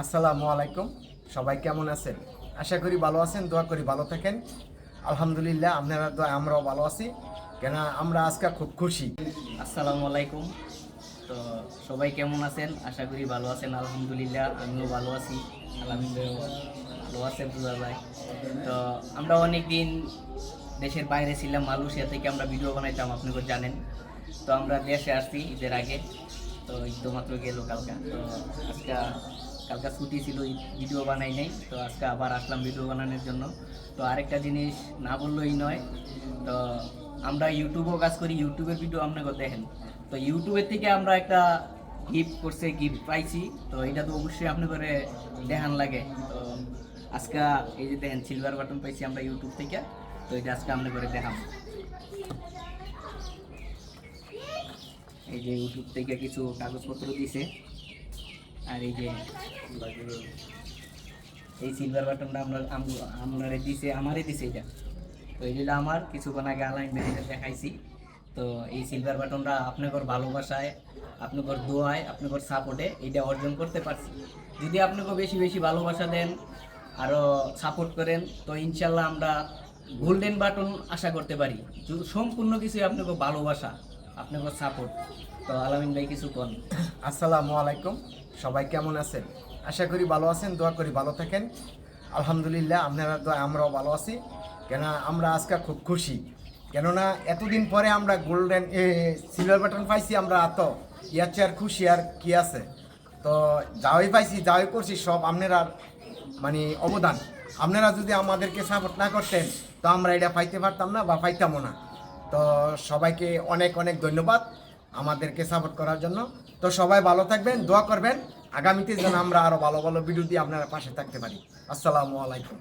আসসালামু আলাইকুম। সবাই কেমন আছেন? আশা করি ভালো আছেন, দোয়া করি ভালো থাকেন। আলহামদুলিল্লাহ, আপনারা দোয়া আমরাও ভালো আছি। কেন আমরা আজকে খুব খুশি। আসসালামু আলাইকুম। তো সবাই কেমন আছেন? আশা করি ভালো আছেন। আলহামদুলিল্লাহ আমিও ভালো আছি। আলহামদুলিল্লাহ ভালো আছে বোঝা যায়। তো আমরা অনেক দিন দেশের বাইরে ছিলাম, মালয়েশিয়া থেকে আমরা ভিডিও বানাইতাম, আপনারা জানেন। তো আমরা দেশে আসছি ঈদের আগে। তো ঈদ তো মাত্র গেল কালকা। তো কালকা ছুটি ছিল, ভিডিও বানাই নাই। তো আজকে আবার আসলাম ভিডিও বানানোর জন্য। তো আরেকটা জিনিস না বললেই নয়। তো আমরা ইউটিউবেও কাজ করি, ইউটিউবের ভিডিও আপনাকে দেখেন। তো ইউটিউবের থেকে আমরা একটা গিফট পাইছি। তো এটা তো অবশ্যই আপনি করে দেখান লাগে। তো আজকে এই যে দেখেন সিলভার বাটন পাইছি আমরা ইউটিউব থেকে। তো এটা আজকে আপনি করে দেখাম। এই যে ইউটিউব থেকে কিছু কাগজপত্র দিছে। আর এই যে এই সিলভার বাটনটা আপনারে দিছে, আমারই দিছে এটা। তো এইটা আমার কিছুক্ষণ আগে আলাইনমেন্টে দেখাইছি। তো এই সিলভার বাটনটা আপনাদের ভালোবাসায়, আপনাদের দোয়ায়, আপনাদের সাপোর্টে এটা অর্জন করতে পারছি। যদি আপনাকে বেশি বেশি ভালোবাসা দেন, আরও সাপোর্ট করেন, তো ইনশাল্লাহ আমরা গোল্ডেন বাটন আশা করতে পারি। সম্পূর্ণ কিছুই আপনাকে ভালোবাসা, আপনাদের সাপোর্ট। তো আলামিন ভাই কিছু কোন। আসসালামু আলাইকুম। সবাই কেমন আছেন? আশা করি ভালো আছেন, দোয়া করি ভালো থাকেন। আলহামদুলিল্লাহ, আপনারা দোয়া আমরাও ভালো আছি। কেন আমরা আজকে খুব খুশি। কেননা এতদিন পরে আমরা গোল্ডেন সিলভার বাটন পাইছি। আমরা তো ইয়ার চেয়ে আর খুশি আর কি আছে। তো যাওয়াই পাইছি, যাওয়াই করছি, সব আপনারা মানে অবদান। আপনারা যদি আমাদেরকে সাপোর্ট না করতেন তো আমরা এটা পাইতে পারতাম না বা পাইতামও না। তো সবাইকে অনেক অনেক ধন্যবাদ আমাদেরকে সাপোর্ট করার জন্য। তো সবাই ভালো থাকবেন, দোয়া করবেন আগামীতে যেন আমরা আরও ভালো ভালো ভিডিও দিয়ে আপনারা পাশে থাকতে পারি। আসসালামু আলাইকুম।